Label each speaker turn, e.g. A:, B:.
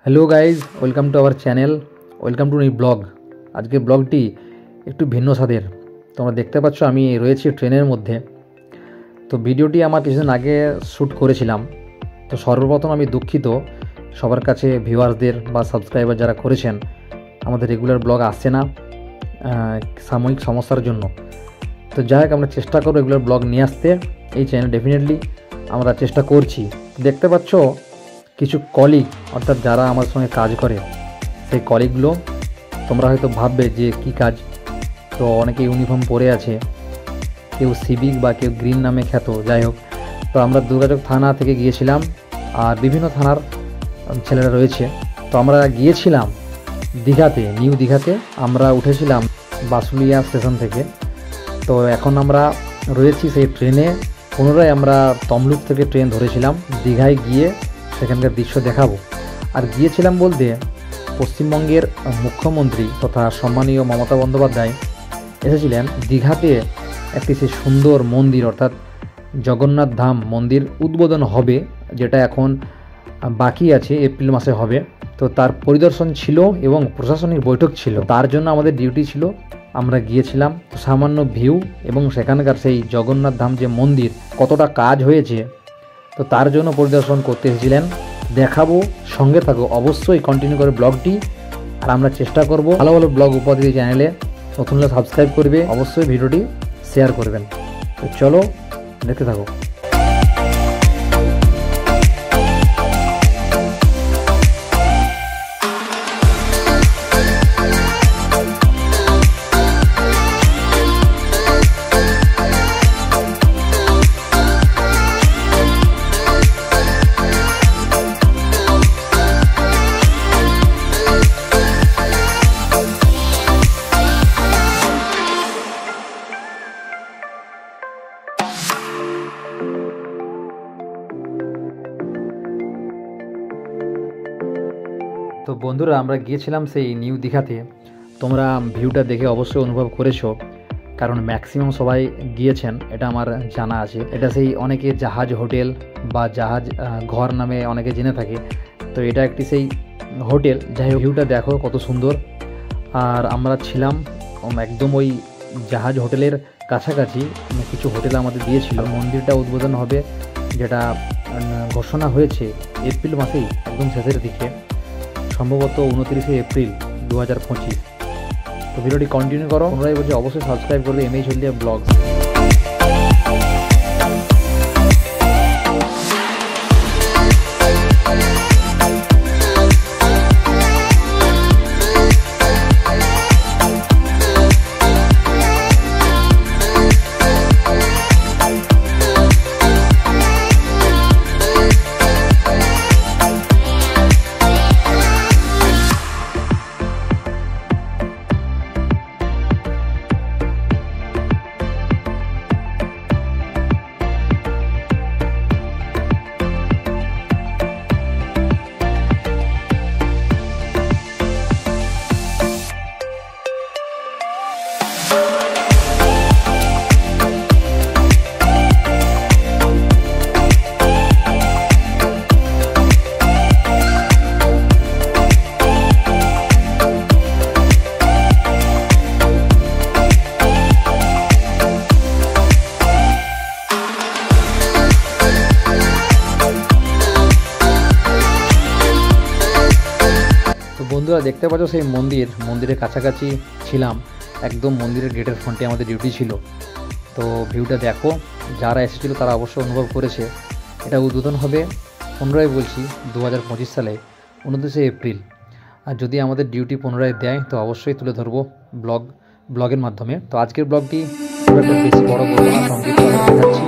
A: Hello guys, welcome to our channel, welcome to new blog. আজকের ব্লগটি একটু ভিন্ন স্বাদের। তোমরা দেখতে পাচ্ছ আমি রয়েছি ট্রেনের মধ্যে। তো ভিডিওটি আমার কিছুদিন আগে শ্যুট করেছিলাম। তো সর্বপ্রথম আমি দুঃখিত সবার কাছে, ভিউয়ার্সদের বা সাবস্ক্রাইবার যারা করেছেন। আমাদের রেগুলার ব্লগ আসছে না সাময়িক সমস্যার জন্য। তো যাই হোক, আমরা চেষ্টা করব রেগুলার ব্লগ নিয়ে আসতে। এই চ্যানেল ডেফিনেটলি আমরা চেষ্টা করছি। দেখতে পাচ্ছ কিছু কলিগ, অর্থাৎ যারা আমার সঙ্গে কাজ করে, সেই কলিগগুলো তোমরা হয়তো ভাববে যে কি কাজ। তো অনেকে ইউনিফর্ম পরে আছে, কেউ সিভিক বা কেউ গ্রিন নামে খ্যাত। যাই হোক, তো আমরা দুর্গাচক থানা থেকে গিয়েছিলাম, আর বিভিন্ন থানার ছেলেরা রয়েছে। তো আমরা গিয়েছিলাম দীঘাতে, নিউ দীঘাতে। আমরা উঠেছিলাম বাসুলিয়া স্টেশন থেকে। তো এখন আমরা রয়েছি সেই ট্রেনে। পুনরায় আমরা তমলুক থেকে ট্রেন ধরেছিলাম দীঘায় গিয়ে সেখানকার দৃশ্য দেখাবো। আর গিয়েছিলাম বলতে, পশ্চিমবঙ্গের মুখ্যমন্ত্রী তথা সম্মানীয় মমতা বন্দ্যোপাধ্যায় এসেছিলেন দীঘাতে। একটি সেই সুন্দর মন্দির, অর্থাৎ জগন্নাথ ধাম মন্দির উদ্বোধন হবে, যেটা এখন বাকি আছে, এপ্রিল মাসে হবে। তো তার পরিদর্শন ছিল এবং প্রশাসনিক বৈঠক ছিল। তার জন্য আমাদের ডিউটি ছিল, আমরা গিয়েছিলাম। সামান্য ভিউ এবং সেখানকার সেই জগন্নাথ ধাম যে মন্দির কতটা কাজ হয়েছে, তো তার জন্য পরিদর্শন করতে এসেছিলেন। দেখাবো, সঙ্গে থাকো, অবশ্যই কন্টিনিউ করে ব্লগটি। আর আমরা চেষ্টা করব ভালো ভালো ব্লগ উপহার দিতে চ্যানেলে। নতুন হলে সাবস্ক্রাইব করবে, অবশ্যই ভিডিওটি শেয়ার করবেন। তো চলো দেখতে থাকো। তো বন্ধুরা, আমরা গিয়েছিলাম সেই নিউ দীঘাতে। তোমরা ভিউটা দেখে অবশ্যই অনুভব করেছো, কারণ ম্যাক্সিমাম সবাই গিয়েছেন, এটা আমার জানা আছে। এটা সেই অনেকে জাহাজ হোটেল বা জাহাজ ঘর নামে অনেকে জেনে থাকে। তো এটা একটি সেই হোটেল। যাই হোক, ভিউটা দেখো কত সুন্দর। আর আমরা ছিলাম একদম ওই জাহাজ হোটেলের কাছাকাছি। কিছু হোটেল আমাদের দিয়েছিল। মন্দিরটা উদ্বোধন হবে, যেটা ঘোষণা হয়েছে এপ্রিল মাসেই, একদম শেষের দিকে, সম্ভবত 29শে এপ্রিল 2025। তো ভিডিওটি কন্টিনিউ করো। তোমরাই বলছি অবশ্যই সাবস্ক্রাইব করবে এমএইচ হলদিয়া ব্লগস। বন্ধুরা দেখতে পাচ্ছ সেই মন্দিরের কাছাকাছি ছিলাম, একদম মন্দিরের গেটের ফ্রন্টে আমাদের ডিউটি ছিল। তো ভিউটা দেখো, যারা এসেছিলো তারা অবশ্যই অনুভব করেছে। এটা উদ্বোধন হবে, পুনরায় বলছি, 2025 সালে 29শে এপ্রিল। আর যদি আমাদের ডিউটি পুনরায় দেয় তো অবশ্যই তুলে ধরবো ব্লগের মাধ্যমে। তো আজকের ব্লগটি খুব একটা বেশি বড় করবো না, সংক্ষিপ্ত দেখাচ্ছি।